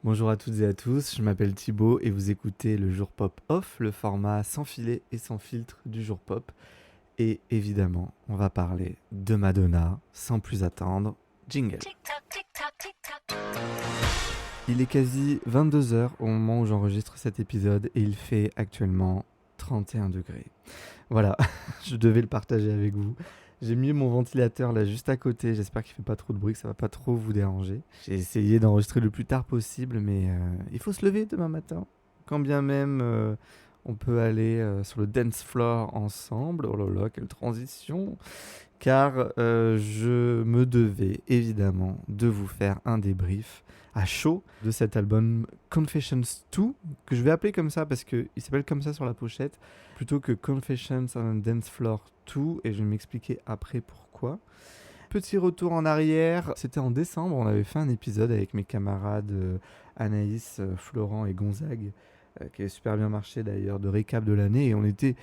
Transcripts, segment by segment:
Bonjour à toutes et à tous, je m'appelle Thibaut et vous écoutez le Jour Pop Off, le format sans filet et sans filtre du Jour Pop. Et évidemment, on va parler de Madonna sans plus attendre. Jingle. Il est quasi 22 heures au moment où j'enregistre cet épisode et il fait actuellement 31 degrés. Voilà, je devais le partager avec vous. J'ai mis mon ventilateur là juste à côté, j'espère qu'il fait pas trop de bruit, que ça va pas trop vous déranger. J'ai essayé d'enregistrer le plus tard possible, mais il faut se lever demain matin. Quand bien même on peut aller sur le dance floor ensemble. Oh là là, quelle transition! Car je me devais évidemment de vous faire un débrief à chaud de cet album Confessions 2, que je vais appeler comme ça parce qu'il s'appelle comme ça sur la pochette, plutôt que Confessions on a Dance Floor 2, et je vais m'expliquer après pourquoi. Petit retour en arrière, c'était en décembre, on avait fait un épisode avec mes camarades Anaïs, Florent et Gonzague, qui avait super bien marché d'ailleurs, de récap de l'année, et on était,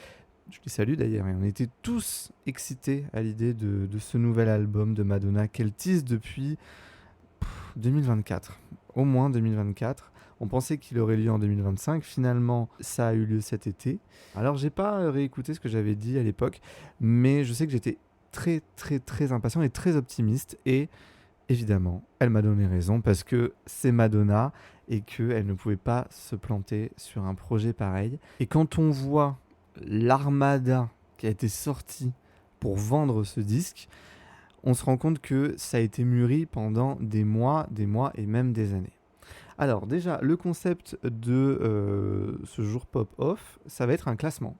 je les salue d'ailleurs, et on était tous excités à l'idée de ce nouvel album de Madonna qu'elle tease depuis 2024, au moins 2024. On pensait qu'il aurait lieu en 2025. Finalement, ça a eu lieu cet été. Alors, j'ai pas réécouté ce que j'avais dit à l'époque, mais je sais que j'étais très, très, très impatient et très optimiste. Et évidemment, elle m'a donné raison parce que c'est Madonna et qu'elle ne pouvait pas se planter sur un projet pareil. Et quand on voit l'armada qui a été sortie pour vendre ce disque, on se rend compte que ça a été mûri pendant des mois et même des années. Alors déjà, le concept de ce jour pop-off, ça va être un classement.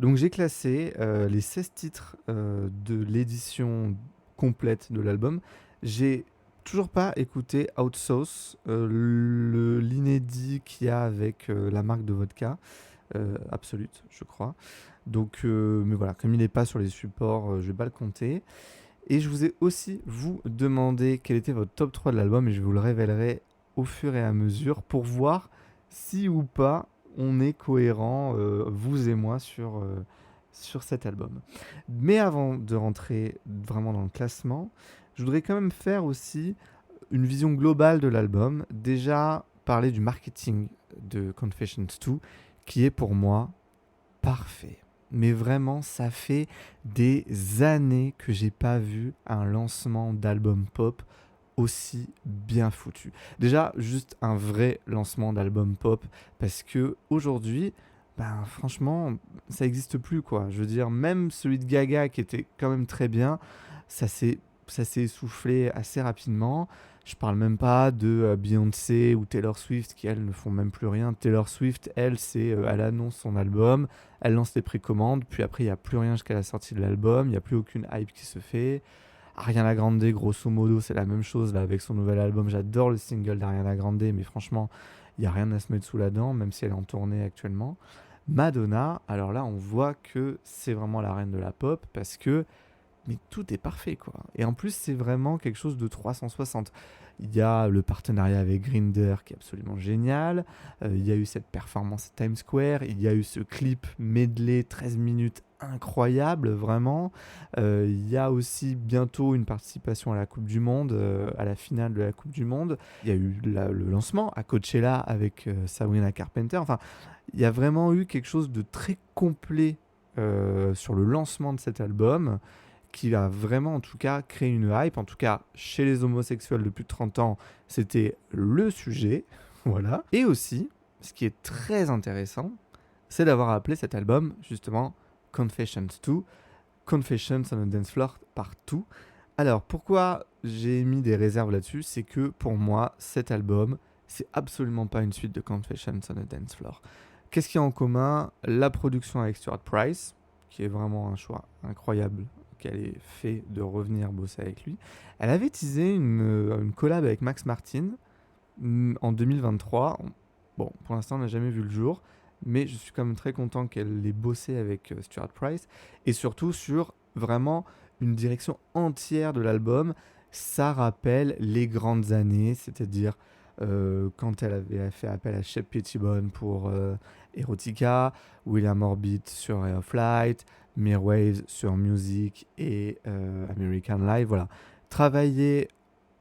Donc j'ai classé les 16 titres de l'édition complète de l'album. J'ai toujours pas écouté Outsource, l'inédit qu'il y a avec la marque de vodka, Absolute, je crois. Donc, mais voilà, comme il n'est pas sur les supports, je vais pas le compter. Et je vous ai aussi, vous, demandé quel était votre top 3 de l'album, et je vous le révélerai au fur et à mesure pour voir si ou pas on est cohérent, vous et moi, sur cet album. Mais avant de rentrer vraiment dans le classement, je voudrais quand même faire aussi une vision globale de l'album. Déjà, parler du marketing de Confessions 2, qui est pour moi parfait. Mais vraiment, ça fait des années que j'ai pas vu un lancement d'album pop aussi bien foutu. Déjà, juste un vrai lancement d'album pop, parce que aujourd'hui, ben franchement, ça n'existe plus quoi. Je veux dire, même celui de Gaga qui était quand même très bien, ça s'est ça s'est essoufflé assez rapidement. Je parle même pas de Beyoncé ou Taylor Swift qui elles ne font même plus rien. Taylor Swift, elle, elle annonce son album, elle lance les précommandes, puis après il n'y a plus rien jusqu'à la sortie de l'album, il n'y a plus aucune hype qui se fait. Ariana Grande, grosso modo, c'est la même chose là avec son nouvel album. J'adore le single d'Ariana Grande, mais franchement, il n'y a rien à se mettre sous la dent, même si elle est en tournée actuellement. Madonna, alors là, on voit que c'est vraiment la reine de la pop parce que mais tout est parfait quoi. Et en plus, c'est vraiment quelque chose de 360. Il y a le partenariat avec Grindr qui est absolument génial. Il y a eu cette performance à Times Square. Il y a eu ce clip medley 13 minutes incroyable, vraiment. Il y a aussi bientôt une participation à la Coupe du Monde, à la finale de la Coupe du Monde. Il y a eu le lancement à Coachella avec Sabrina Carpenter. Enfin, il y a vraiment eu quelque chose de très complet sur le lancement de cet album qui a vraiment en tout cas créé une hype, en tout cas chez les homosexuels de plus de 30 ans, c'était le sujet, voilà. Et aussi, ce qui est très intéressant, c'est d'avoir appelé cet album justement Confessions 2, Confessions on a Dance Floor partout. Alors pourquoi j'ai mis des réserves là-dessus, c'est que pour moi, cet album, c'est absolument pas une suite de Confessions on a Dance Floor. Qu'est-ce qu'il y a en commun? La production avec Stuart Price, qui est vraiment un choix incroyable qu'elle ait fait de revenir bosser avec lui. Elle avait teasé une collab avec Max Martin en 2023. Bon, pour l'instant, on n'a jamais vu le jour, mais je suis quand même très content qu'elle ait bossé avec Stuart Price, et surtout sur vraiment une direction entière de l'album. Ça rappelle les grandes années, c'est-à-dire quand elle avait fait appel à Shep Pettibone pour Erotica, William Orbit sur Air of Flight, Mirwave sur Music et American Live. Voilà. Travailler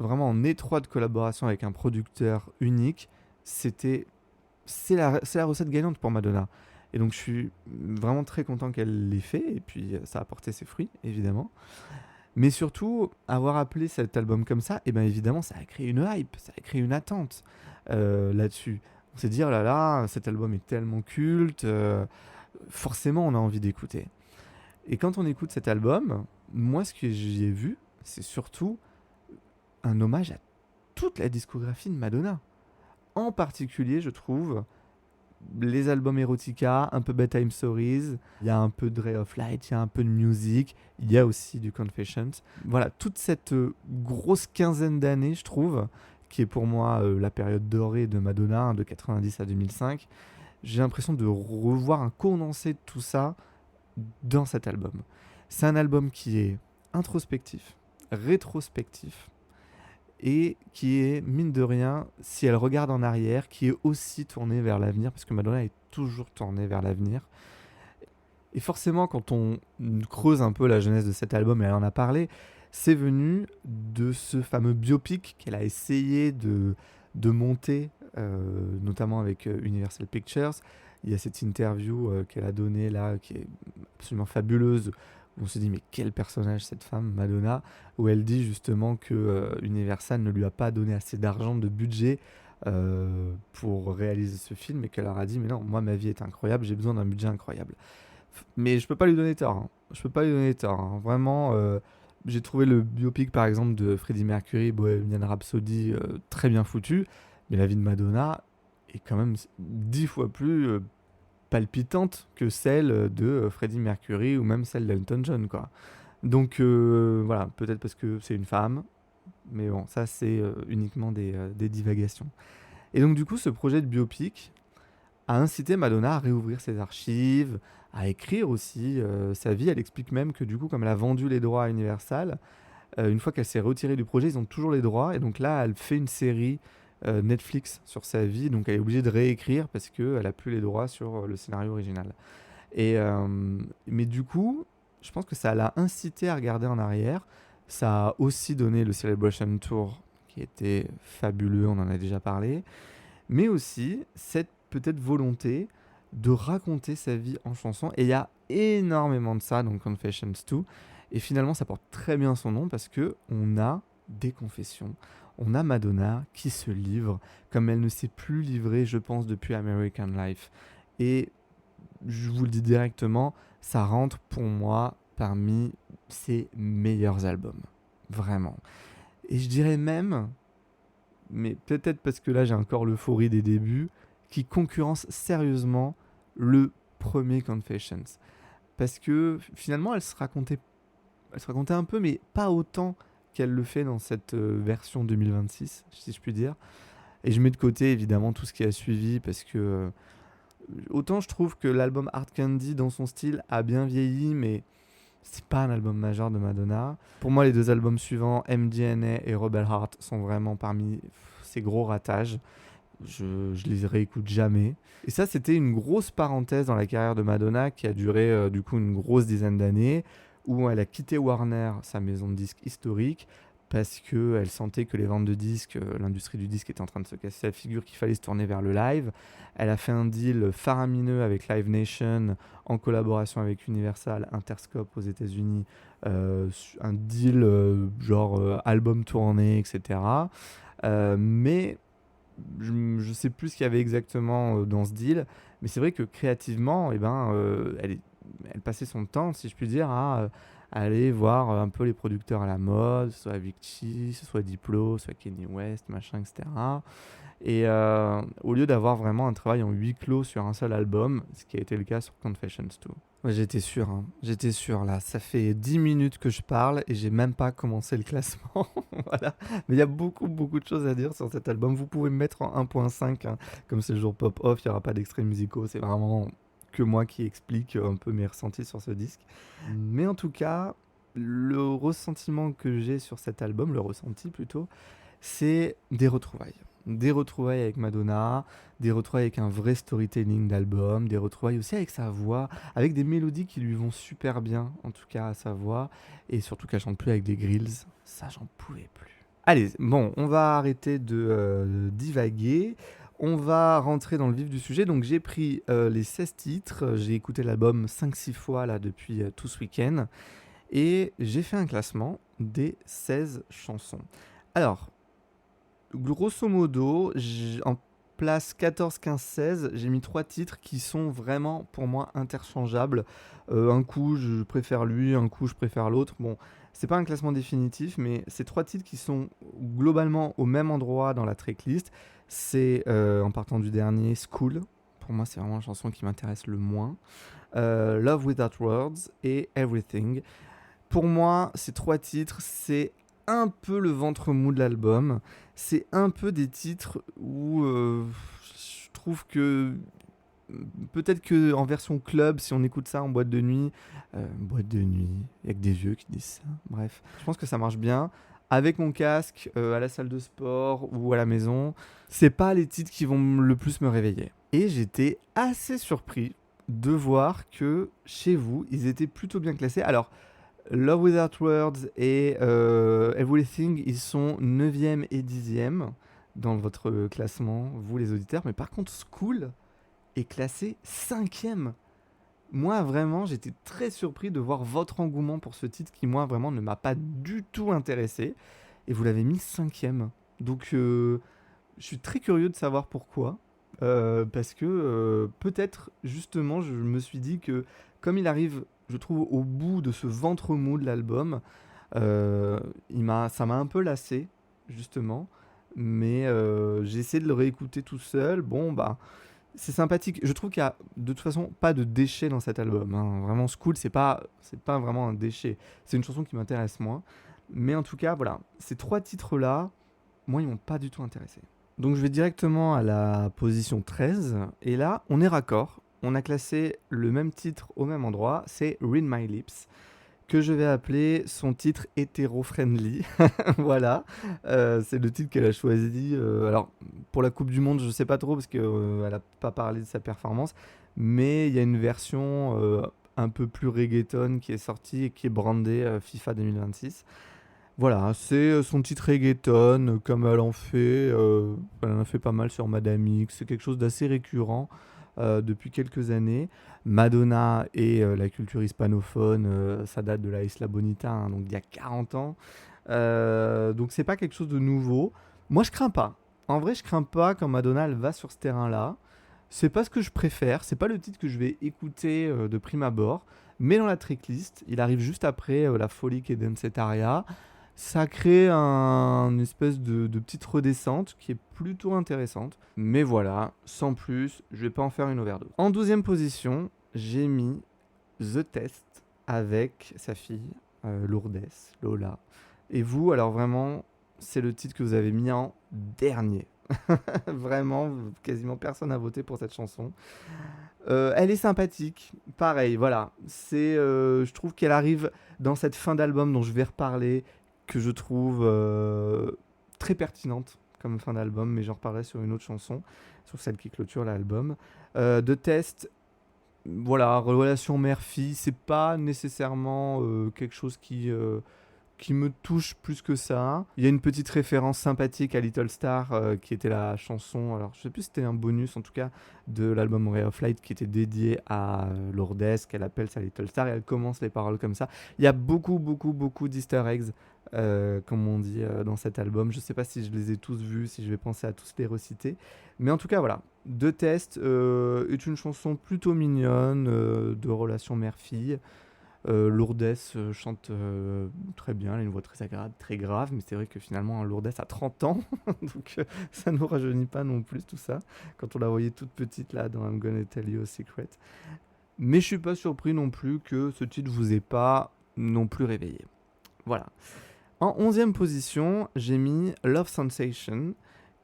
vraiment en étroite collaboration avec un producteur unique, c'était c'est la recette gagnante pour Madonna. Et donc je suis vraiment très content qu'elle l'ait fait, et puis ça a porté ses fruits, évidemment. Mais surtout, avoir appelé cet album comme ça, et bien évidemment, ça a créé une hype, ça a créé une attente là-dessus. On s'est dit, oh là là, cet album est tellement culte, forcément on a envie d'écouter. Et quand on écoute cet album, moi ce que j'y ai vu, c'est surtout un hommage à toute la discographie de Madonna. En particulier, je trouve, les albums Erotica, un peu Bedtime Stories, il y a un peu de Ray of Light, il y a un peu de musique, il y a aussi du Confessions. Voilà, toute cette grosse quinzaine d'années, je trouve, qui est pour moi la période dorée de Madonna, hein, de 90 à 2005, j'ai l'impression de revoir un condensé de tout ça dans cet album. C'est un album qui est introspectif, rétrospectif, et qui est, mine de rien, si elle regarde en arrière, qui est aussi tournée vers l'avenir, parce que Madonna est toujours tournée vers l'avenir. Et forcément, quand on creuse un peu la jeunesse de cet album, et elle en a parlé, c'est venu de ce fameux biopic qu'elle a essayé de monter, notamment avec Universal Pictures. Il y a cette interview qu'elle a donnée là, qui est absolument fabuleuse, où on se dit mais quel personnage cette femme, Madonna, où elle dit justement que Universal ne lui a pas donné assez d'argent, de budget pour réaliser ce film, et qu'elle leur a dit mais non, moi ma vie est incroyable, j'ai besoin d'un budget incroyable. Mais je peux pas lui donner tort, hein. Je peux pas lui donner tort, hein. Vraiment, j'ai trouvé le biopic par exemple de Freddie Mercury, Bohemian Rhapsody, très bien foutu, mais la vie de Madonna est quand même 10 fois plus palpitante que celle de Freddie Mercury ou même celle d'Elton John, quoi. Donc voilà, peut-être parce que c'est une femme, mais bon, ça c'est uniquement des divagations. Et donc du coup, ce projet de biopic a incité Madonna à réouvrir ses archives, à écrire aussi sa vie. Elle explique même que du coup, comme elle a vendu les droits à Universal, une fois qu'elle s'est retirée du projet, ils ont toujours les droits. Et donc là, elle fait une série Netflix sur sa vie. Donc elle est obligée de réécrire parce qu'elle a plus les droits sur le scénario original. Mais du coup, je pense que ça l'a incité à regarder en arrière. Ça a aussi donné le Celebration Tour qui était fabuleux, on en a déjà parlé. Mais aussi cette peut-être volonté de raconter sa vie en chanson. Et il y a énormément de ça dans Confessions 2. Et finalement, ça porte très bien son nom parce que on a des confessions. On a Madonna qui se livre comme elle ne s'est plus livrée, je pense, depuis American Life. Et je vous le dis directement, ça rentre pour moi parmi ses meilleurs albums. Vraiment. Et je dirais même, mais peut-être parce que là j'ai encore l'euphorie des débuts, qui concurrence sérieusement le premier Confessions. Parce que finalement elle se racontait un peu, mais pas autant qu'elle le fait dans cette version 2026, si je puis dire. Et je mets de côté évidemment tout ce qui a suivi, parce que autant je trouve que l'album Hard Candy dans son style a bien vieilli, mais c'est pas un album majeur de Madonna. Pour moi, les deux albums suivants, MDNA et Rebel Heart, sont vraiment parmi ces gros ratages. Je les réécoute jamais. Et ça, c'était une grosse parenthèse dans la carrière de Madonna qui a duré du coup une grosse dizaine d'années, où elle a quitté Warner, sa maison de disques historique, parce qu'elle sentait que les ventes de disques, l'industrie du disque était en train de se casser la figure, qu'il fallait se tourner vers le live. Elle a fait un deal faramineux avec Live Nation en collaboration avec Universal, Interscope aux États-Unis, un deal genre album tourné, etc. Mais je ne sais plus ce qu'il y avait exactement dans ce deal, mais c'est vrai que créativement, elle passait son temps, si je puis dire, à aller voir un peu les producteurs à la mode, soit Avicii, soit Diplo, soit Kanye West, machin, etc. Et au lieu d'avoir vraiment un travail en huis clos sur un seul album, ce qui a été le cas sur Confessions 2. Ouais, j'étais sûr, hein. J'étais sûr là. Ça fait 10 minutes que je parle et j'ai même pas commencé le classement. Voilà. Mais il y a beaucoup, beaucoup de choses à dire sur cet album. Vous pouvez me mettre en 1.5, hein. Comme c'est le jour pop-off, il n'y aura pas d'extraits musicaux. C'est vraiment que moi qui explique un peu mes ressentis sur ce disque. Mais en tout cas, le ressentiment que j'ai sur cet album, le ressenti plutôt, c'est des retrouvailles. Des retrouvailles avec Madonna, des retrouvailles avec un vrai storytelling d'album, des retrouvailles aussi avec sa voix, avec des mélodies qui lui vont super bien, en tout cas à sa voix, et surtout qu'elle chante plus avec des grills, ça j'en pouvais plus. Allez, bon, on va arrêter de divaguer, On va rentrer dans le vif du sujet. Donc j'ai pris les 16 titres, j'ai écouté l'album 5-6 fois là depuis tout ce week-end et j'ai fait un classement des 16 chansons. Alors, grosso modo, en place 14, 15, 16, j'ai mis 3 titres qui sont vraiment pour moi interchangeables. Un coup je préfère lui, un coup je préfère l'autre. Bon, c'est pas un classement définitif, mais c'est 3 titres qui sont globalement au même endroit dans la tracklist. C'est en partant du dernier, School. Pour moi, c'est vraiment la chanson qui m'intéresse le moins. Love Without Words et Everything. Pour moi, ces 3 titres, c'est un peu le ventre mou de l'album. C'est un peu des titres où je trouve que peut-être que en version club, si on écoute ça en boîte de nuit, il y a que des vieux qui disent ça. Bref, je pense que ça marche bien. Avec mon casque, à la salle de sport ou à la maison, c'est pas les titres qui vont le plus me réveiller. Et j'étais assez surpris de voir que chez vous, ils étaient plutôt bien classés. Alors, Love Without Words et Everything, ils sont 9e et 10e dans votre classement, vous les auditeurs. Mais par contre, School est classé 5e. Moi, vraiment, j'étais très surpris de voir votre engouement pour ce titre qui, moi, vraiment, ne m'a pas du tout intéressé. Et vous l'avez mis 5e. Donc, je suis très curieux de savoir pourquoi. Parce que peut-être, justement, je me suis dit que comme il arrive, je trouve, au bout de ce ventre mou de l'album, ça m'a un peu lassé, justement. Mais j'ai essayé de le réécouter tout seul. Bon, bah, c'est sympathique. Je trouve qu'il y a de toute façon pas de déchet dans cet album, hein. Vraiment, School, c'est pas vraiment un déchet. C'est une chanson qui m'intéresse moins. Mais en tout cas, voilà, ces 3 titres-là, moi, ils m'ont pas du tout intéressé. Donc je vais directement à la position 13. Et là, on est raccord. On a classé le même titre au même endroit. C'est Read My Lips, que je vais appeler son titre hétéro-friendly. Voilà. C'est le titre qu'elle a choisi. Alors, pour la Coupe du Monde, je sais pas trop parce qu'elle n'a pas parlé de sa performance. Mais il y a une version un peu plus reggaeton qui est sortie et qui est brandée FIFA 2026. Voilà, c'est son titre reggaeton, comme elle en a fait pas mal sur Madame X, c'est quelque chose d'assez récurrent depuis quelques années. Madonna et la culture hispanophone, ça date de la Isla Bonita, hein, donc il y a 40 ans. Donc c'est pas quelque chose de nouveau. Moi je crains pas. En vrai je crains pas quand Madonna elle va sur ce terrain-là. C'est pas ce que je préfère, c'est pas le titre que je vais écouter de prime abord. Mais dans la tracklist, il arrive juste après La Folie qui est Dancetaria. Ça crée une espèce de petite redescente qui est plutôt intéressante. Mais voilà, sans plus, je vais pas en faire une overdose. En 12e position, j'ai mis The Test avec sa fille, Lourdes, Lola. Et vous, alors vraiment, c'est le titre que vous avez mis en dernier. Vraiment, quasiment personne n'a voté pour cette chanson. Elle est sympathique, pareil, voilà. Je trouve qu'elle arrive dans cette fin d'album dont je vais reparler, que je trouve très pertinente comme fin d'album, mais j'en reparlerai sur une autre chanson, sur celle qui clôture l'album. De Test, voilà, relation mère-fille, c'est pas nécessairement quelque chose qui me touche plus que ça. Il y a une petite référence sympathique à Little Star, qui était la chanson, alors je sais plus si c'était un bonus en tout cas, de l'album Ray of Light qui était dédié à Lourdes, qu'elle appelle sa Little Star, et elle commence les paroles comme ça. Il y a beaucoup, beaucoup, beaucoup d'easter eggs, comme on dit dans cet album. Je sais pas si je les ai tous vus, si je vais penser à tous les reciter. Mais en tout cas, voilà. De Test est une chanson plutôt mignonne, de relation mère-fille. Lourdes chante très bien, elle a une voix très agréable, très grave, mais c'est vrai que finalement Lourdes a 30 ans, donc ça nous rajeunit pas non plus tout ça, quand on la voyait toute petite là dans I'm Gonna Tell You a Secret. Mais je suis pas surpris non plus que ce titre vous ait pas non plus réveillé. Voilà. En 11e position, j'ai mis Love Sensation,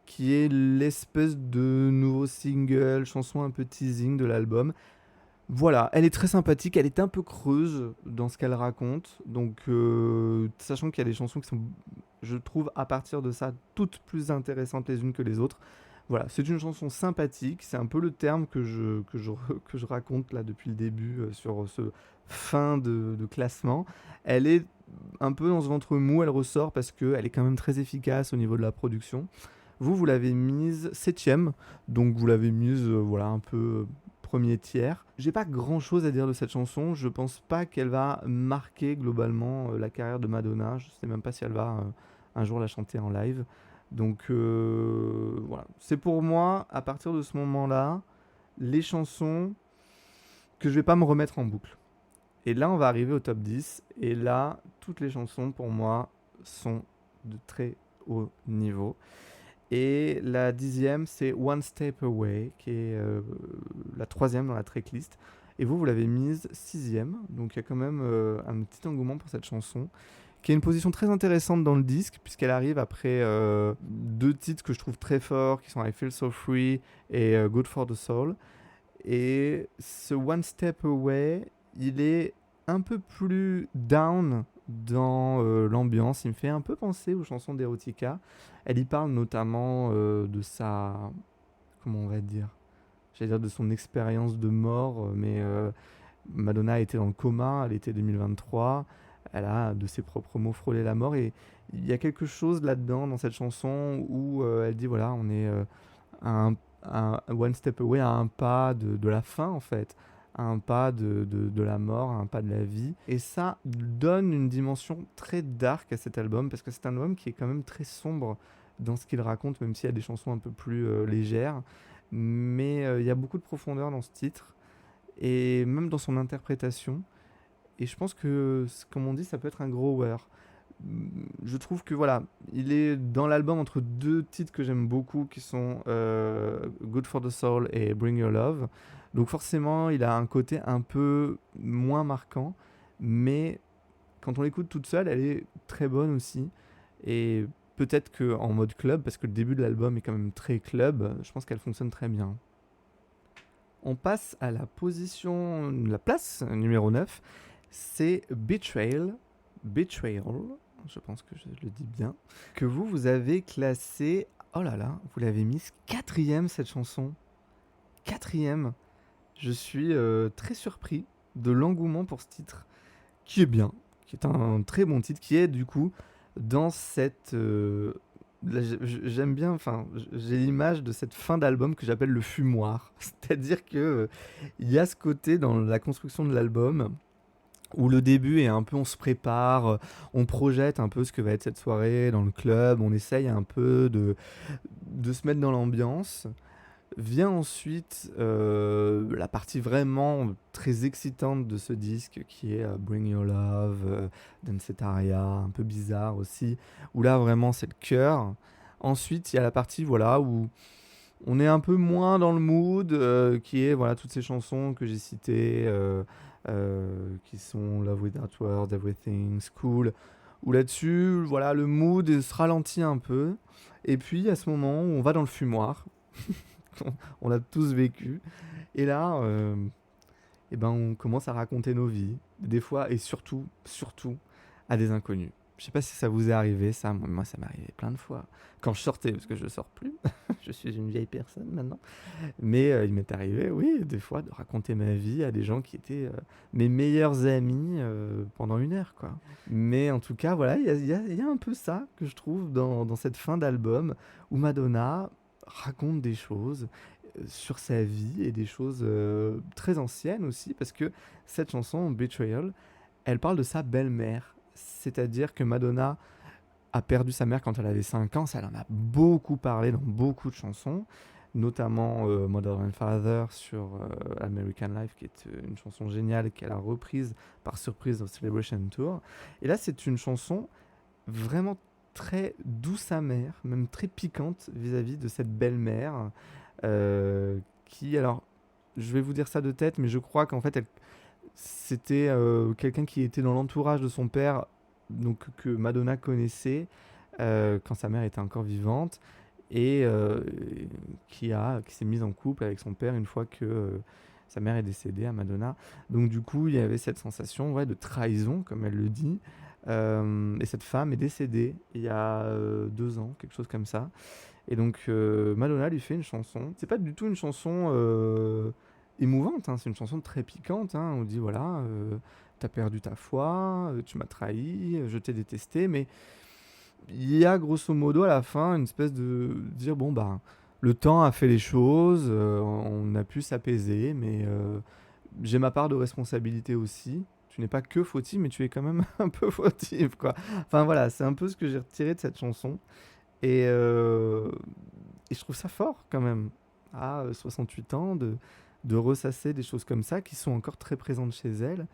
qui est l'espèce de nouveau single, chanson un peu teasing de l'album. Voilà, elle est très sympathique, elle est un peu creuse dans ce qu'elle raconte, donc sachant qu'il y a des chansons qui sont, je trouve, à partir de ça, toutes plus intéressantes les unes que les autres. Voilà, c'est une chanson sympathique, c'est un peu le terme que je raconte là depuis le début sur ce fin de classement. Elle est un peu dans ce ventre mou, elle ressort parce qu'elle est quand même très efficace au niveau de la production. Vous l'avez mise 7ème, donc vous l'avez mise voilà, un peu premier tiers. J'ai pas grand chose à dire de cette chanson, je pense pas qu'elle va marquer globalement la carrière de Madonna, je sais même pas si elle va un jour la chanter en live. Donc voilà, c'est pour moi, à partir de ce moment-là, les chansons que je vais pas me remettre en boucle. Et là, on va arriver au top 10. Et là, toutes les chansons, pour moi, sont de très haut niveau. Et la 10e, c'est One Step Away, qui est la 3e dans la tracklist. Et vous l'avez mise 6e. Donc il y a quand même un petit engouement pour cette chanson, qui a une position très intéressante dans le disque, puisqu'elle arrive après deux titres que je trouve très forts, qui sont I Feel So Free et Good for the Soul. Et ce One Step Away, il est un peu plus down dans l'ambiance. Il me fait un peu penser aux chansons d'Erotica. Elle y parle notamment de sa... Comment on va dire? J'allais dire de son expérience de mort, mais Madonna était dans le coma à l'été 2023. Elle a, de ses propres mots, frôlé la mort. Et il y a quelque chose là-dedans, dans cette chanson, où elle dit, voilà, on est à un one step away, à un pas de la fin, en fait. À un pas de la mort, à un pas de la vie. Et ça donne une dimension très dark à cet album, parce que c'est un album qui est quand même très sombre dans ce qu'il raconte, même s'il y a des chansons un peu plus légères. Mais il y a beaucoup de profondeur dans ce titre, et même dans son interprétation. Et je pense que, comme on dit, ça peut être un grower. Je trouve que voilà, il est dans l'album entre deux titres que j'aime beaucoup, qui sont Good for the Soul et Bring Your Love. Donc forcément, il a un côté un peu moins marquant, mais quand on l'écoute toute seule, elle est très bonne aussi. Et peut-être qu'en mode club, parce que le début de l'album est quand même très club, je pense qu'elle fonctionne très bien. On passe à la place numéro 9, c'est Betrayal, je pense que je le dis bien, que vous avez classé, oh là là, vous l'avez mise 4ème cette chanson, 4ème. Je suis très surpris de l'engouement pour ce titre, qui est bien, qui est un très bon titre, qui est du coup dans cette... là, j'aime bien, enfin, j'ai l'image de cette fin d'album que j'appelle le fumoir. C'est-à-dire que il y a ce côté dans la construction de l'album où le début est un peu, on se prépare, on projette un peu ce que va être cette soirée dans le club, on essaye un peu de se mettre dans l'ambiance. Vient ensuite la partie vraiment très excitante de ce disque, qui est Bring Your Love, Dancetaria, un peu bizarre aussi, où là vraiment c'est le cœur. Ensuite il y a la partie voilà, où on est un peu moins dans le mood, qui est voilà, toutes ces chansons que j'ai citées, qui sont Love Without Words, Everything, School, où là-dessus voilà, le mood se ralentit un peu. Et puis à ce moment où on va dans le fumoir, on l'a tous vécu. Et là, eh ben, on commence à raconter nos vies, des fois, et surtout, surtout, à des inconnus. Je sais pas si ça vous est arrivé, ça. Moi, ça m'est arrivé plein de fois. Quand je sortais, parce que je sors plus, je suis une vieille personne maintenant. Mais il m'est arrivé, oui, des fois, de raconter ma vie à des gens qui étaient mes meilleurs amis pendant 1 heure, quoi. Mais en tout cas, voilà, il y a un peu ça que je trouve dans cette fin d'album, où Madonna raconte des choses sur sa vie, et des choses très anciennes aussi, parce que cette chanson, Betrayal, elle parle de sa belle-mère. C'est-à-dire que Madonna a perdu sa mère quand elle avait 5 ans, ça elle en a beaucoup parlé dans beaucoup de chansons, notamment Mother and Father sur American Life, qui est une chanson géniale qu'elle a reprise par surprise au Celebration Tour. Et là, c'est une chanson vraiment très douce amère, même très piquante vis-à-vis de cette belle-mère, qui, alors, je vais vous dire ça de tête, mais je crois qu'en fait, c'était quelqu'un qui était dans l'entourage de son père, donc que Madonna connaissait quand sa mère était encore vivante, et qui s'est mise en couple avec son père une fois que sa mère est décédée à Madonna. Donc du coup, il y avait cette sensation, ouais, de trahison, comme elle le dit. Et cette femme est décédée il y a 2 ans, quelque chose comme ça. Et donc Madonna lui fait une chanson. C'est pas du tout une chanson émouvante, hein, c'est une chanson très piquante. Hein. On dit voilà, t'as perdu ta foi, tu m'as trahi, je t'ai détesté, mais il y a grosso modo à la fin une espèce de dire bon bah le temps a fait les choses, on a pu s'apaiser, mais j'ai ma part de responsabilité aussi. Tu n'es pas que fautif, mais tu es quand même un peu fautif, quoi. Enfin voilà, c'est un peu ce que j'ai retiré de cette chanson. Et, euh, et je trouve ça fort quand même, à 68 ans, de ressasser des choses comme ça qui sont encore très présentes chez elle.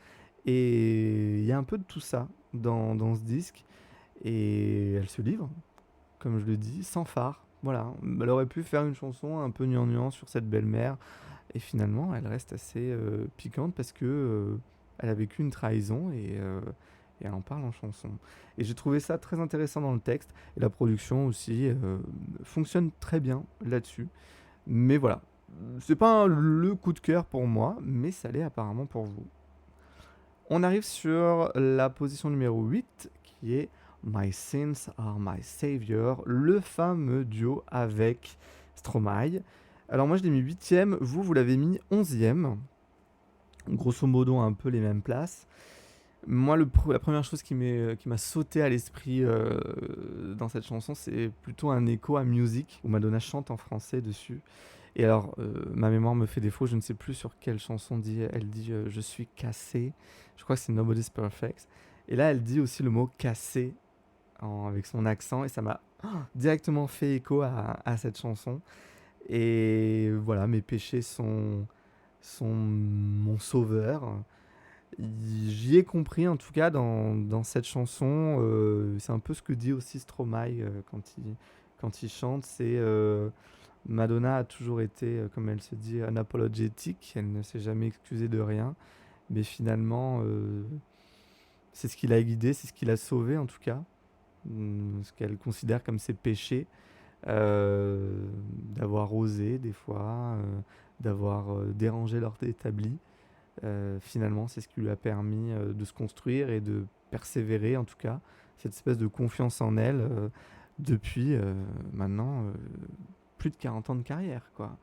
Et il y a un peu de tout ça dans ce disque. Et elle se livre, comme je le dis, sans phare. Voilà, elle aurait pu faire une chanson un peu gnangnan sur cette belle-mère. Et finalement, elle reste assez piquante parce que elle a vécu une trahison et elle en parle en chanson. Et j'ai trouvé ça très intéressant dans le texte. Et la production aussi fonctionne très bien là-dessus. Mais voilà, c'est pas le coup de cœur pour moi, mais ça l'est apparemment pour vous. On arrive sur la position numéro 8 qui est My Sins Are My Savior, le fameux duo avec Stromae. Alors moi je l'ai mis 8ème, vous l'avez mis 11ème. Grosso modo un peu les mêmes places. Moi la première chose qui m'a sauté à l'esprit dans cette chanson, c'est plutôt un écho à Music, où Madonna chante en français dessus. Et alors, ma mémoire me fait défaut, je ne sais plus sur quelle chanson elle dit je suis cassée. Je crois que c'est Nobody's Perfect. Et là, elle dit aussi le mot cassé avec son accent, et ça m'a directement fait écho à cette chanson. Et voilà, mes péchés sont mon sauveur. J'y ai compris, en tout cas, dans cette chanson, c'est un peu ce que dit aussi Stromae quand il chante, c'est Madonna a toujours été, comme elle se dit, unapologétique, elle ne s'est jamais excusée de rien, mais finalement, c'est ce qui l'a guidée, c'est ce qui l'a sauvée en tout cas, ce qu'elle considère comme ses péchés, d'avoir osé des fois, d'avoir dérangé l'ordre établi. Finalement, c'est ce qui lui a permis de se construire et de persévérer, en tout cas, cette espèce de confiance en elle depuis maintenant plus de 40 ans de carrière, quoi.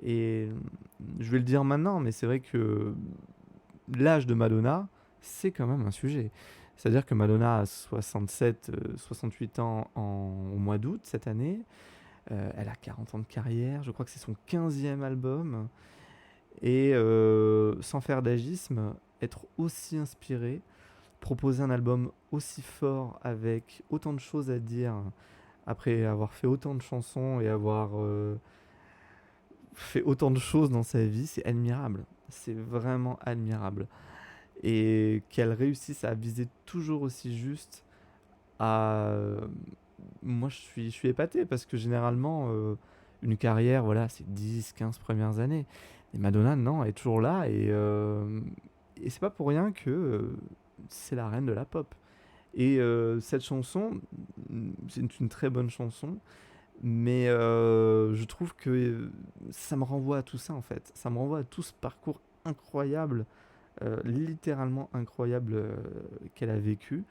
Et je vais le dire maintenant, mais c'est vrai que l'âge de Madonna, c'est quand même un sujet. C'est-à-dire que Madonna a 67, 68 ans au mois d'août cette année. Elle a 40 ans de carrière. Je crois que c'est son 15e album. Et sans faire d'agisme, être aussi inspiré, proposer un album aussi fort avec autant de choses à dire après avoir fait autant de chansons et avoir fait autant de choses dans sa vie, c'est admirable. C'est vraiment admirable. Et qu'elle réussisse à viser toujours aussi juste à... Moi, je suis épaté parce que généralement, une carrière, voilà, c'est 10, 15 premières années. Et Madonna, non, elle est toujours là et c'est pas pour rien que c'est la reine de la pop. Et cette chanson, c'est une très bonne chanson, mais je trouve que ça me renvoie à tout ça en fait. Ça me renvoie à tout ce parcours incroyable, littéralement incroyable qu'elle a vécu,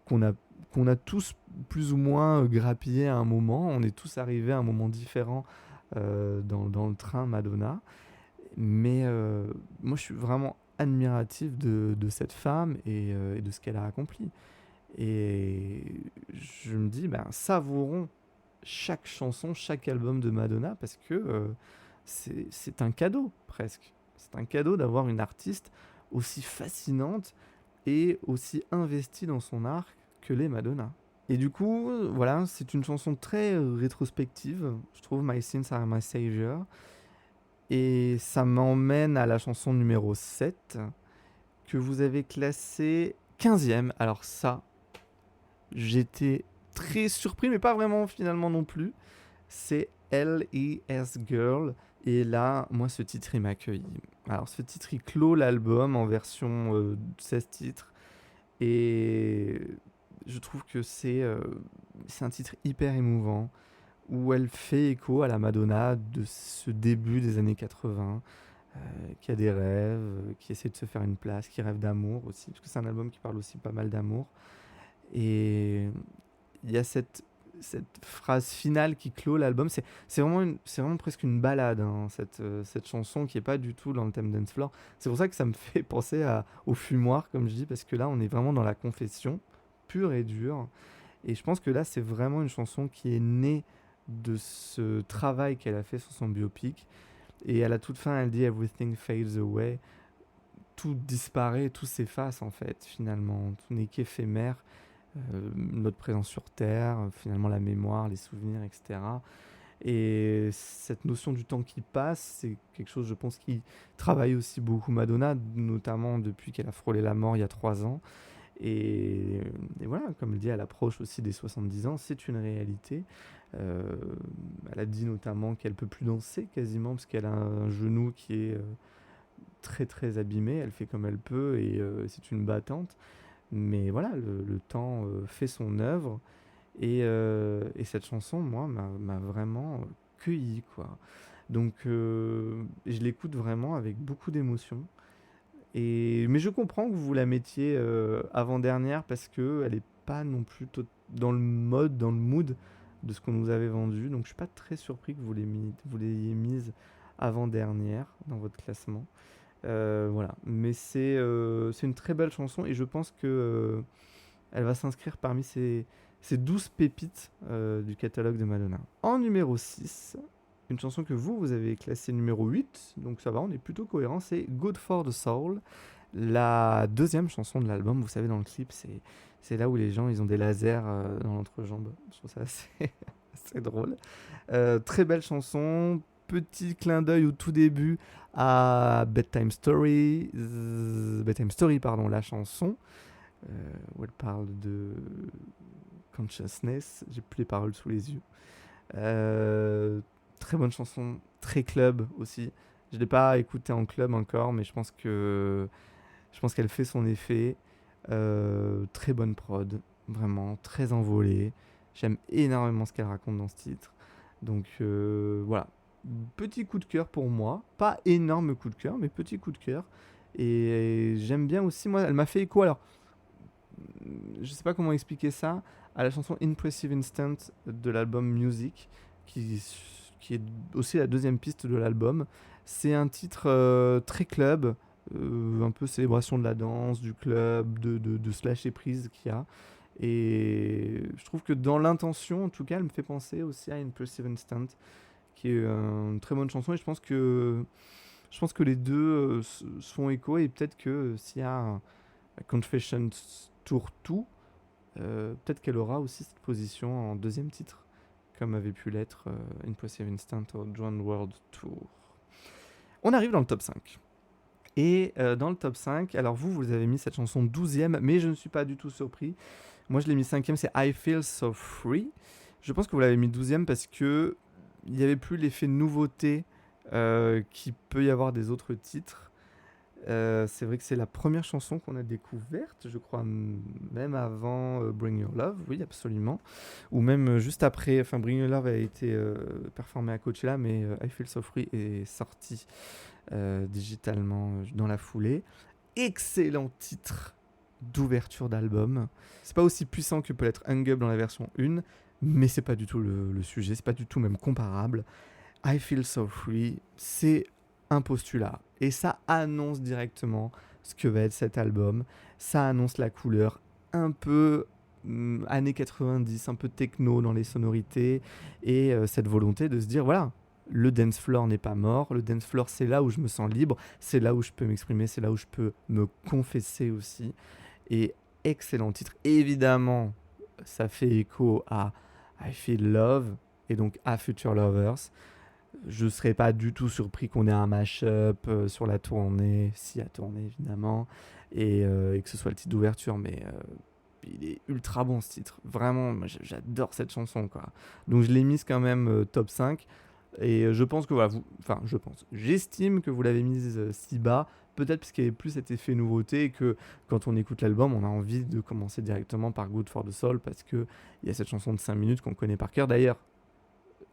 qu'on a, qu'on a tous plus ou moins grappillé à un moment. On est tous arrivés à un moment différent dans le train Madonna. Mais moi je suis vraiment admiratif de cette femme et de ce qu'elle a accompli. Et je me dis, ben, savourons chaque chanson, chaque album de Madonna parce que c'est un cadeau presque. C'est un cadeau d'avoir une artiste aussi fascinante et aussi investie dans son art que l'est Madonna. Et du coup, voilà, c'est une chanson très rétrospective. Je trouve My Sins Are My Savior. Et ça m'emmène à la chanson numéro 7 que vous avez classée 15e. Alors ça, j'étais très surpris, mais pas vraiment finalement non plus. C'est L.E.S. Girl. Et là, moi, ce titre, il m'accueille. Alors, ce titre, il clôt l'album en version 16 titres. Et je trouve que c'est un titre hyper émouvant, où elle fait écho à la Madonna de ce début des années 80, qui a des rêves, qui essaie de se faire une place, qui rêve d'amour aussi, parce que c'est un album qui parle aussi pas mal d'amour. Et il y a cette phrase finale qui clôt l'album. C'est vraiment presque une balade, hein, cette chanson qui est pas du tout dans le thème dance floor. C'est pour ça que ça me fait penser au fumoir, comme je dis, parce que là, on est vraiment dans la confession pure et dure. Et je pense que là, c'est vraiment une chanson qui est née de ce travail qu'elle a fait sur son biopic. Et à la toute fin, elle dit Everything fades away. Tout disparaît, tout s'efface en fait, finalement. Tout n'est qu'éphémère. Notre présence sur Terre, finalement la mémoire, les souvenirs, etc. Et cette notion du temps qui passe, c'est quelque chose, je pense, qui travaille aussi beaucoup Madonna, notamment depuis qu'elle a frôlé la mort il y a 3 ans. Et voilà, comme le dit, elle approche aussi des 70 ans, c'est une réalité. Euh, Elle a dit notamment qu'elle peut plus danser quasiment parce qu'elle a un genou qui est très très abîmé. Elle fait comme elle peut et c'est une battante. Mais voilà, le temps fait son œuvre et cette chanson, moi, m'a vraiment cueilli, quoi. Donc, je l'écoute vraiment avec beaucoup d'émotion. Mais je comprends que vous la mettiez avant-dernière parce qu'elle n'est pas non plus dans le mode, dans le mood de ce qu'on nous avait vendu. Donc, je suis pas très surpris que vous l'ayez mise avant-dernière dans votre classement. Voilà. Mais c'est une très belle chanson et je pense que elle va s'inscrire parmi ces 12 pépites du catalogue de Madonna. En numéro 6, une chanson que vous avez classée numéro 8, donc ça va, on est plutôt cohérent, c'est Good for the Soul, la deuxième chanson de l'album. Vous savez, dans le clip, c'est là où les gens ils ont des lasers dans l'entrejambe. Je trouve ça assez, assez drôle. Très belle chanson, petit clin d'œil au tout début à Bedtime Story, pardon, la chanson, où elle parle de consciousness. J'ai plus les paroles sous les yeux. Très bonne chanson, très club aussi. Je l'ai pas écoutée en club encore, mais je pense qu'elle fait son effet. Très bonne prod, vraiment très envolée. J'aime énormément ce qu'elle raconte dans ce titre. Donc voilà, petit coup de cœur pour moi. Pas énorme coup de cœur, mais petit coup de cœur. Et j'aime bien aussi, moi, elle m'a fait écho. Alors, je sais pas comment expliquer ça, à la chanson Impressive Instant de l'album Music, qui, qui est aussi la deuxième piste de l'album. C'est un titre très club, un peu célébration de la danse, du club, de se lâcher prise qu'il y a. Et je trouve que dans l'intention, en tout cas, elle me fait penser aussi à Impressive Instant, qui est une très bonne chanson. Et je pense que les deux se font écho. Et peut-être que s'il y a un Confessions Tour 2, peut-être qu'elle aura aussi cette position en deuxième titre, comme avait pu l'être Impressive Instant au Joan World Tour. On arrive dans le top 5. Et dans le top 5, alors vous avez mis cette chanson 12e, mais je ne suis pas du tout surpris. Moi, je l'ai mis 5e, c'est I Feel So Free. Je pense que vous l'avez mis 12e parce que il n'y avait plus l'effet nouveauté qui peut y avoir des autres titres. C'est vrai que c'est la première chanson qu'on a découverte, je crois, même avant Bring Your Love, oui, absolument. Ou même juste après, enfin, Bring Your Love a été performé à Coachella, mais I Feel So Free est sorti digitalement dans la foulée. Excellent titre d'ouverture d'album. C'est pas aussi puissant que peut être Hung Up dans la version 1, mais c'est pas du tout le sujet, c'est pas du tout même comparable. I Feel So Free, c'est un postulat. Et ça annonce directement ce que va être cet album. Ça annonce la couleur un peu années 90, un peu techno dans les sonorités. Et cette volonté de se dire, voilà, le dance floor n'est pas mort. Le dance floor, c'est là où je me sens libre. C'est là où je peux m'exprimer. C'est là où je peux me confesser aussi. Et excellent titre. Évidemment, ça fait écho à I Feel Love et donc à Future Lovers. Je ne serais pas du tout surpris qu'on ait un mash-up sur la tournée, si la tournée évidemment, et que ce soit le titre d'ouverture, mais il est ultra bon ce titre. Vraiment, moi, j'adore cette chanson, quoi. Donc je l'ai mise quand même top 5, et je pense que voilà, j'estime que vous l'avez mise si bas, peut-être parce qu'il y avait plus cet effet nouveauté, et que quand on écoute l'album, on a envie de commencer directement par Good for the Soul, parce qu'il y a cette chanson de 5 minutes qu'on connaît par cœur. D'ailleurs,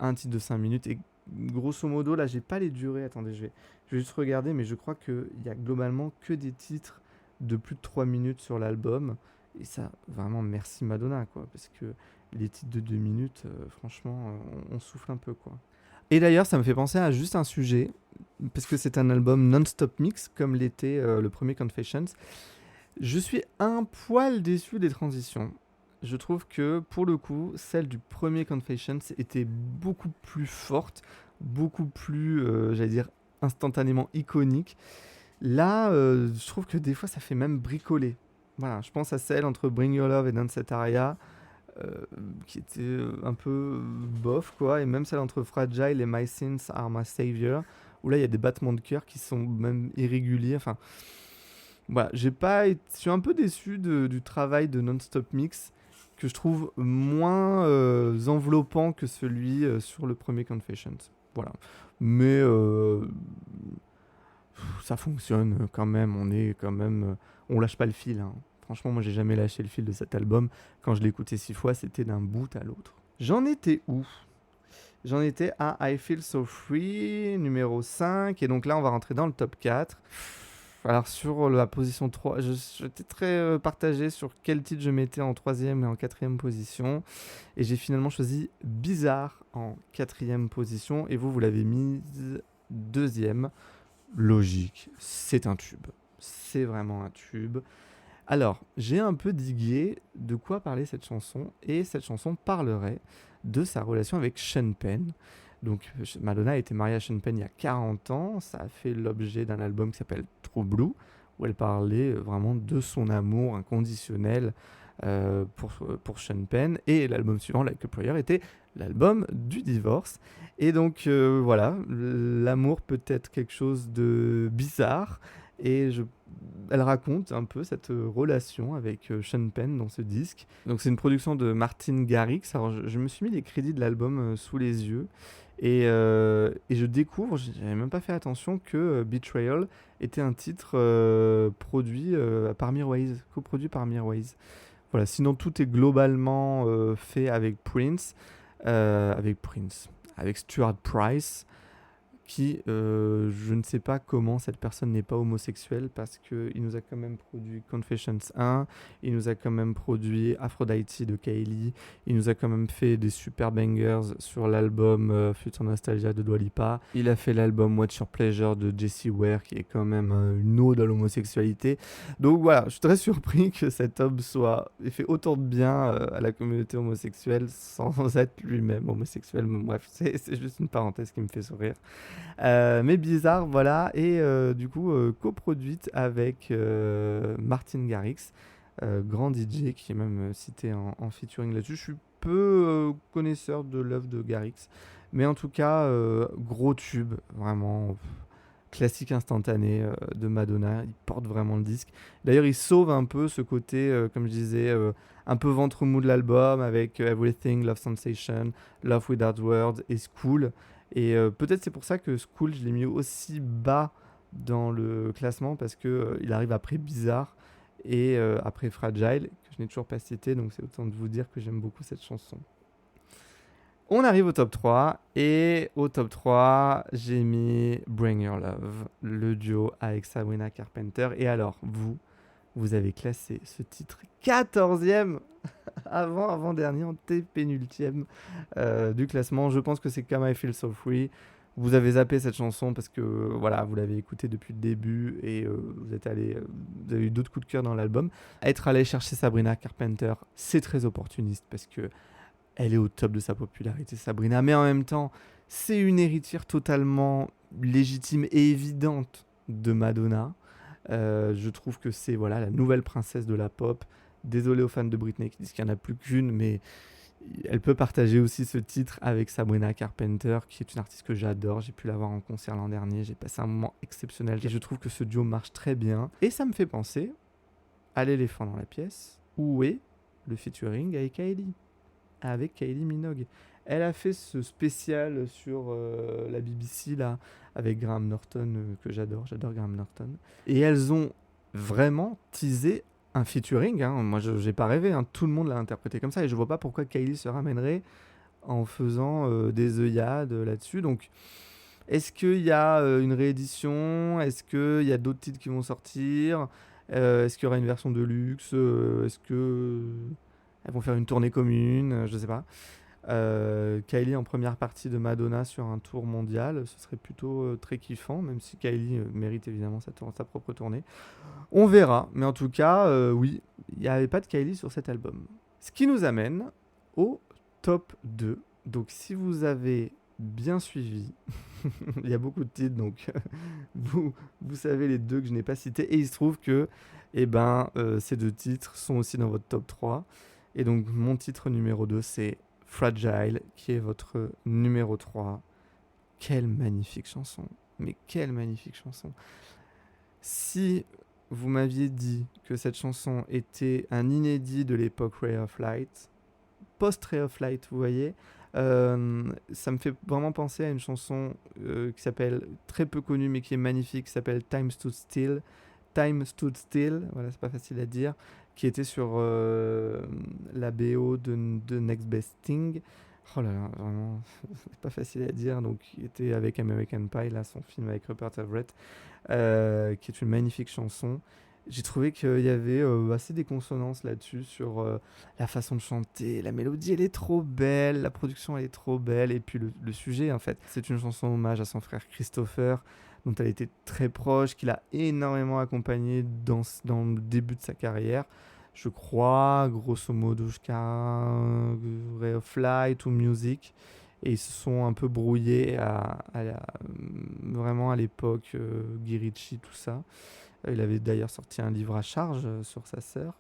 un titre de 5 minutes, et grosso modo, là, j'ai pas les durées. Attendez, je vais juste regarder, mais je crois qu'il y a globalement que des titres de plus de 3 minutes sur l'album. Et ça, vraiment, merci Madonna, quoi. Parce que les titres de 2 minutes, franchement, on souffle un peu, quoi. Et d'ailleurs, ça me fait penser à juste un sujet, parce que c'est un album non-stop mix, comme l'était le premier Confessions. Je suis un poil déçu des transitions. je trouve que pour le coup, celle du premier Confessions était beaucoup plus forte, beaucoup plus, j'allais dire, instantanément iconique. Là, je trouve que des fois, ça fait même bricoler. Voilà, je pense à celle entre Bring Your Love et Dancetaria, qui était un peu bof, quoi. Et même celle entre Fragile et My Sins Are My Savior, où là, il y a des battements de cœur qui sont même irréguliers. Enfin, voilà, je suis un peu déçu du travail de Non-Stop Mix, que je trouve moins enveloppant que celui sur le premier Confessions. Voilà. Mais ça fonctionne quand même, on est quand même, on lâche pas le fil, hein. Franchement, moi j'ai jamais lâché le fil de cet album. Quand je l'ai écouté 6 fois, c'était d'un bout à l'autre. J'en étais où? J'en étais à I Feel So Free, numéro 5. Et donc là, on va rentrer dans le top 4. Alors sur la position 3, j'étais très partagé sur quel titre je mettais en troisième et en quatrième position. Et j'ai finalement choisi Bizarre en quatrième position. Et vous l'avez mise deuxième. Logique, c'est un tube. C'est vraiment un tube. Alors, j'ai un peu digué de quoi parler cette chanson, et cette chanson parlerait de sa relation avec Sean Penn. Donc, Madonna a été mariée à Sean Penn il y a 40 ans, ça a fait l'objet d'un album qui s'appelle True Blue, où elle parlait vraiment de son amour inconditionnel pour Sean Penn, et l'album suivant, Like a Prayer, était l'album du divorce. Et donc, voilà, l'amour peut être quelque chose de bizarre, et elle raconte un peu cette relation avec Sean Penn dans ce disque. Donc c'est une production de Martin Garrix. Alors je me suis mis les crédits de l'album sous les yeux et je découvre, j'avais même pas fait attention que Betrayal était un titre produit par Mirwais, coproduit par Mirwais. Voilà, sinon tout est globalement fait avec Stuart Price, qui, je ne sais pas comment cette personne n'est pas homosexuelle, parce qu'il nous a quand même produit Confessions 1, il nous a quand même produit Aphrodite de Kylie, il nous a quand même fait des super bangers sur l'album Future Nostalgia de Dua Lipa, il a fait l'album What's Your Pleasure de Jessie Ware, qui est quand même une ode à l'homosexualité. Donc voilà, je suis très surpris que cet homme ait fait autant de bien à la communauté homosexuelle sans être lui-même homosexuel. Bref, c'est juste une parenthèse qui me fait sourire. Mais bizarre, voilà. Et du coup, coproduite avec Martin Garrix, grand DJ qui est même cité en featuring là-dessus. Je suis peu connaisseur de l'œuvre de Garrix, mais en tout cas, gros tube, vraiment. Classique instantané de Madonna, il porte vraiment le disque. D'ailleurs, il sauve un peu ce côté, comme je disais, un peu ventre mou de l'album avec Everything, Love Sensation, Love Without Words et School. Et peut-être c'est pour ça que School, je l'ai mis aussi bas dans le classement, parce que il arrive après Bizarre et après Fragile, que je n'ai toujours pas cité, donc c'est autant de vous dire que j'aime beaucoup cette chanson. On arrive au top 3, et au top 3, j'ai mis Bring Your Love, le duo avec Sabrina Carpenter. Et alors, vous avez classé ce titre 14e avant-dernier, en pénultième du classement. Je pense que c'est Come I Feel So Free. Vous avez zappé cette chanson parce que voilà, vous l'avez écoutée depuis le début, et vous avez eu d'autres coups de cœur dans l'album. Être allé chercher Sabrina Carpenter, c'est très opportuniste, parce que elle est au top de sa popularité, Sabrina, mais en même temps, c'est une héritière totalement légitime et évidente de Madonna. Je trouve que c'est voilà, la nouvelle princesse de la pop. Désolé aux fans de Britney qui disent qu'il n'y en a plus qu'une, mais elle peut partager aussi ce titre avec Sabrina Carpenter, qui est une artiste que j'adore. J'ai pu la voir en concert l'an dernier, j'ai passé un moment exceptionnel, et je trouve que ce duo marche très bien. Et ça me fait penser à l'éléphant dans la pièce, où est le featuring avec Kylie Minogue. Elle a fait ce spécial sur la BBC là, avec Graham Norton, que j'adore Graham Norton. Et elles ont vraiment teasé un featuring, hein. Moi j'ai pas rêvé, hein. Tout le monde l'a interprété comme ça, et je vois pas pourquoi Kylie se ramènerait en faisant des œillades là-dessus. Donc est-ce qu'il y a une réédition? Est-ce qu'il y a d'autres titres qui vont sortir? Est-ce qu'il y aura une version de luxe? Est-ce que elles vont faire une tournée commune? Je sais pas. Kylie en première partie de Madonna sur un tour mondial, ce serait plutôt très kiffant, même si Kylie mérite évidemment sa propre tournée. On verra, mais en tout cas, oui, il n'y avait pas de Kylie sur cet album. Ce qui nous amène au top 2. Donc si vous avez bien suivi, il y a beaucoup de titres, donc vous savez les deux que je n'ai pas cités. Et il se trouve que ces deux titres sont aussi dans votre top 3. Et donc mon titre numéro 2, c'est Fragile, qui est votre numéro 3. Quelle magnifique chanson. Mais quelle magnifique chanson. Si vous m'aviez dit que cette chanson était un inédit de l'époque Ray of Light, post-Ray of Light, vous voyez, ça me fait vraiment penser à une chanson qui s'appelle, très peu connue mais qui est magnifique, qui s'appelle Time Stood Still. Time Stood Still, voilà, c'est pas facile à dire, qui était sur la BO de Next Best Thing. Oh là là, vraiment, c'est pas facile à dire. Donc, il était avec American Pie, là, son film avec Rupert Everett, qui est une magnifique chanson. J'ai trouvé qu'il y avait assez des consonances là-dessus sur la façon de chanter. La mélodie, elle est trop belle, la production, elle est trop belle. Et puis le sujet, en fait, c'est une chanson hommage à son frère Christopher, dont elle était très proche, qu'il a énormément accompagné dans le début de sa carrière. Je crois, grosso modo, jusqu'à Ray of Light ou Music. Et ils se sont un peu brouillés vraiment à l'époque, Guy Ritchie, tout ça. Il avait d'ailleurs sorti un livre à charge sur sa sœur.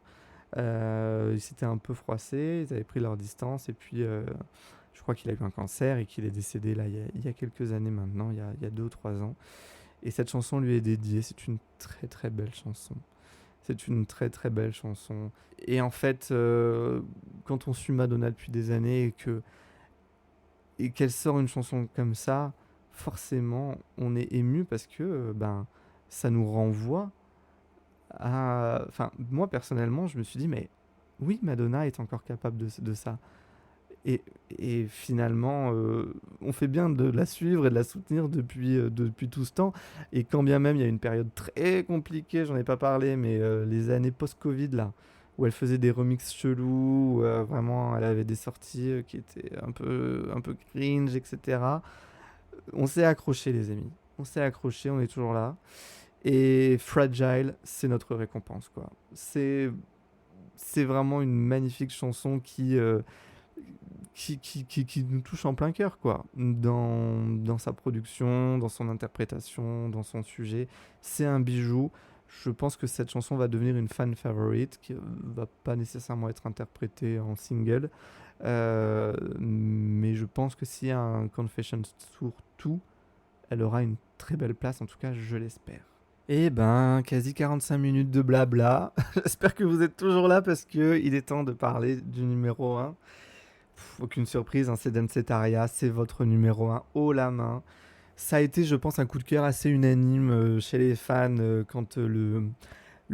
Ils s'étaient un peu froissés, ils avaient pris leur distance. Et puis, je crois qu'il a eu un cancer et qu'il est décédé là, il y a quelques années maintenant, il y a 2 ou 3 ans. Et cette chanson lui est dédiée. C'est une très très belle chanson. C'est une très très belle chanson. Et en fait, quand on suit Madonna depuis des années et qu'elle sort une chanson comme ça, forcément, on est ému parce que ça nous renvoie à... Enfin, moi personnellement, je me suis dit, mais oui, Madonna est encore capable de ça. Et, et finalement, on fait bien de la suivre et de la soutenir depuis tout ce temps. Et quand bien même il y a une période très compliquée, j'en ai pas parlé, mais les années post-Covid, là, où elle faisait des remixes chelous, où vraiment elle avait des sorties qui étaient un peu cringe, etc. On s'est accroché, les amis. On s'est accroché, on est toujours là. Et Fragile, c'est notre récompense, quoi. C'est vraiment une magnifique chanson qui nous touche en plein cœur, quoi. Dans sa production, dans son interprétation, dans son sujet. C'est un bijou. Je pense que cette chanson va devenir une fan favorite, qui va pas nécessairement être interprétée en single. Mais je pense que s'il y a un Confessions Tour 2, elle aura une très belle place, en tout cas, je l'espère. Eh ben, quasi 45 minutes de blabla. J'espère que vous êtes toujours là parce que il est temps de parler du numéro 1. Aucune surprise, hein, c'est Dancetaria, c'est votre numéro 1 haut la main. Ça a été, je pense, un coup de cœur assez unanime chez les fans quand le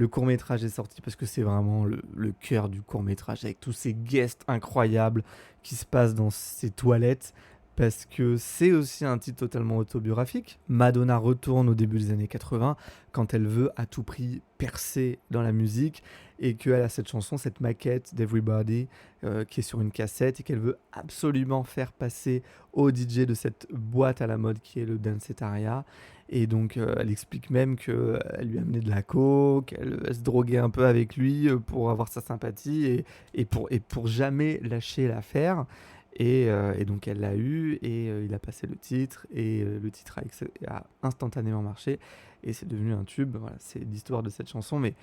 court-métrage est sorti, parce que c'est vraiment le cœur du court-métrage, avec tous ces guests incroyables qui se passent dans ces toilettes, parce que c'est aussi un titre totalement autobiographique. Madonna retourne au début des années 80, quand elle veut à tout prix percer dans la musique, et qu'elle a cette chanson, cette maquette d'Everybody, qui est sur une cassette, et qu'elle veut absolument faire passer au DJ de cette boîte à la mode qui est le Dancetaria. Et donc, elle explique même qu'elle lui a amené de la coke, elle se droguait un peu avec lui pour avoir sa sympathie et pour jamais lâcher l'affaire. Et donc, elle l'a eu et il a passé le titre. Et le titre a instantanément marché. Et c'est devenu un tube. Voilà, c'est l'histoire de cette chanson. Mais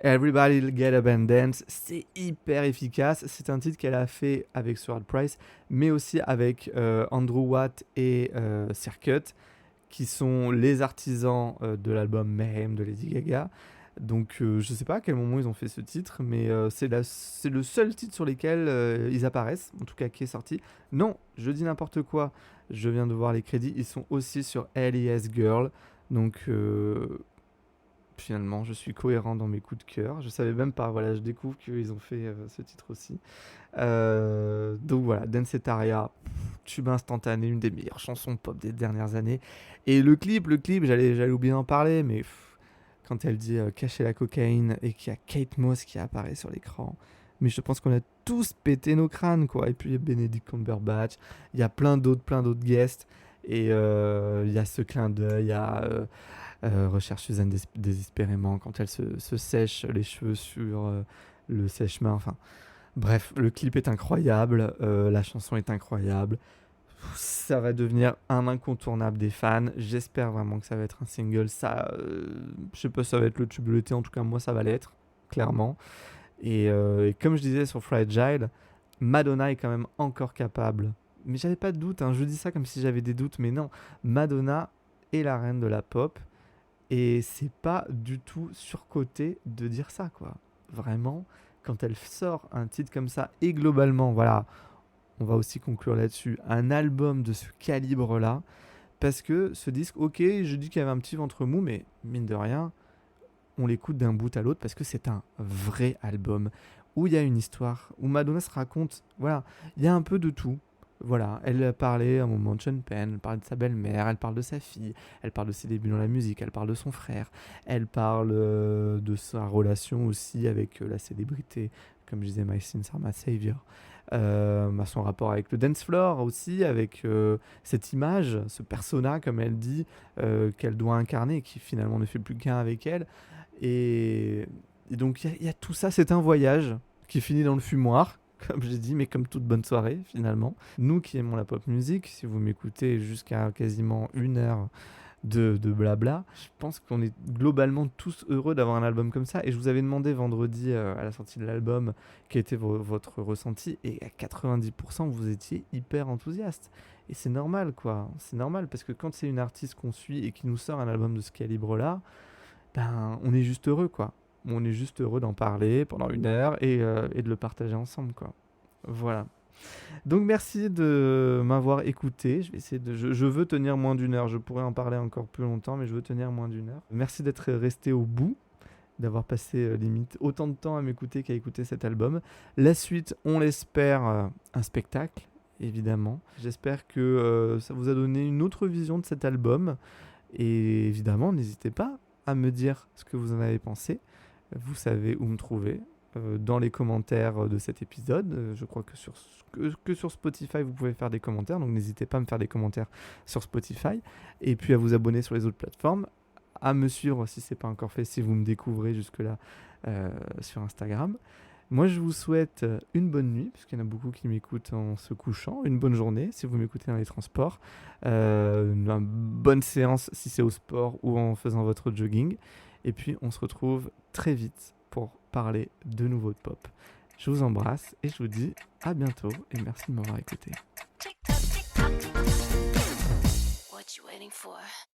Everybody Get Up and Dance, c'est hyper efficace. C'est un titre qu'elle a fait avec Stuart Price, mais aussi avec Andrew Watt et Circuit, qui sont les artisans de l'album Mayhem de Lady Gaga. Donc je sais pas à quel moment ils ont fait ce titre, mais c'est le seul titre sur lequel ils apparaissent, en tout cas qui est sorti. Non, je dis n'importe quoi, je viens de voir les crédits, ils sont aussi sur LES Girl. Donc finalement je suis cohérent dans mes coups de cœur. Je savais même pas, voilà, je découvre qu'ils ont fait ce titre aussi. Donc voilà, Dancetaria, tube instantané, une des meilleures chansons pop des dernières années. Et le clip, j'allais oublier d'en parler, mais quand elle dit cacher la cocaïne et qu'il y a Kate Moss qui apparaît sur l'écran, mais je pense qu'on a tous pété nos crânes, quoi. Et puis il y a Benedict Cumberbatch, il y a plein d'autres guests, et il y a ce clin d'œil, il y a Recherche Suzanne désespérément quand elle se sèche les cheveux sur le sèche-main, enfin Bref, le clip est incroyable, la chanson est incroyable. Ça va devenir un incontournable des fans. J'espère vraiment que ça va être un single. Ça, je sais pas, si ça va être le tube de l'été. En tout cas, moi, ça va l'être, clairement. Et comme je disais sur Fragile, Madonna est quand même encore capable. Mais j'avais pas de doute, hein. Je dis ça comme si j'avais des doutes, mais non. Madonna est la reine de la pop. Et c'est pas du tout surcoté de dire ça, quoi. Vraiment, quand elle sort un titre comme ça, et globalement, voilà, on va aussi conclure là-dessus, un album de ce calibre-là, parce que ce disque, ok, je dis qu'il y avait un petit ventre mou, mais mine de rien, on l'écoute d'un bout à l'autre parce que c'est un vrai album où il y a une histoire, où Madonna se raconte, voilà, il y a un peu de tout. Voilà, elle a parlé à un moment de Sean Penn, elle parle de sa belle-mère, elle parle de sa fille, elle parle de ses débuts dans la musique, elle parle de son frère, elle parle de sa relation aussi avec la célébrité, comme je disais, My Sins Are My Savior. Son rapport avec le dance floor aussi, avec cette image, ce persona, comme elle dit, qu'elle doit incarner, qui finalement ne fait plus qu'un avec elle. Et, et donc il y a tout ça, c'est un voyage qui finit dans le fumoir, comme j'ai dit, mais comme toute bonne soirée finalement. Nous qui aimons la pop music, si vous m'écoutez jusqu'à quasiment 1 heure de blabla, je pense qu'on est globalement tous heureux d'avoir un album comme ça. Et je vous avais demandé vendredi à la sortie de l'album quel était votre ressenti, et à 90% vous étiez hyper enthousiaste. Et c'est normal, quoi. C'est normal parce que quand c'est une artiste qu'on suit et qui nous sort un album de ce calibre-là, ben, on est juste heureux, quoi. On est juste heureux d'en parler pendant 1 heure et de le partager ensemble, quoi. Voilà. Donc merci de m'avoir écouté. Je vais essayer je veux tenir moins d'1 heure. Je pourrais en parler encore plus longtemps, mais je veux tenir moins d'1 heure. Merci d'être resté au bout, d'avoir passé limite autant de temps à m'écouter qu'à écouter cet album. La suite, on l'espère, un spectacle, évidemment. J'espère que ça vous a donné une autre vision de cet album. Et évidemment, n'hésitez pas à me dire ce que vous en avez pensé. Vous savez où me trouver. Dans les commentaires de cet épisode. Je crois que sur Spotify, vous pouvez faire des commentaires. Donc n'hésitez pas à me faire des commentaires sur Spotify. Et puis à vous abonner sur les autres plateformes. À me suivre si ce n'est pas encore fait, si vous me découvrez jusque-là sur Instagram. Moi, je vous souhaite une bonne nuit, puisqu'il y en a beaucoup qui m'écoutent en se couchant. Une bonne journée si vous m'écoutez dans les transports. Une bonne séance si c'est au sport ou en faisant votre jogging. Et puis, on se retrouve très vite pour parler de nouveau de pop. Je vous embrasse et je vous dis à bientôt et merci de m'avoir écouté. What you waiting for?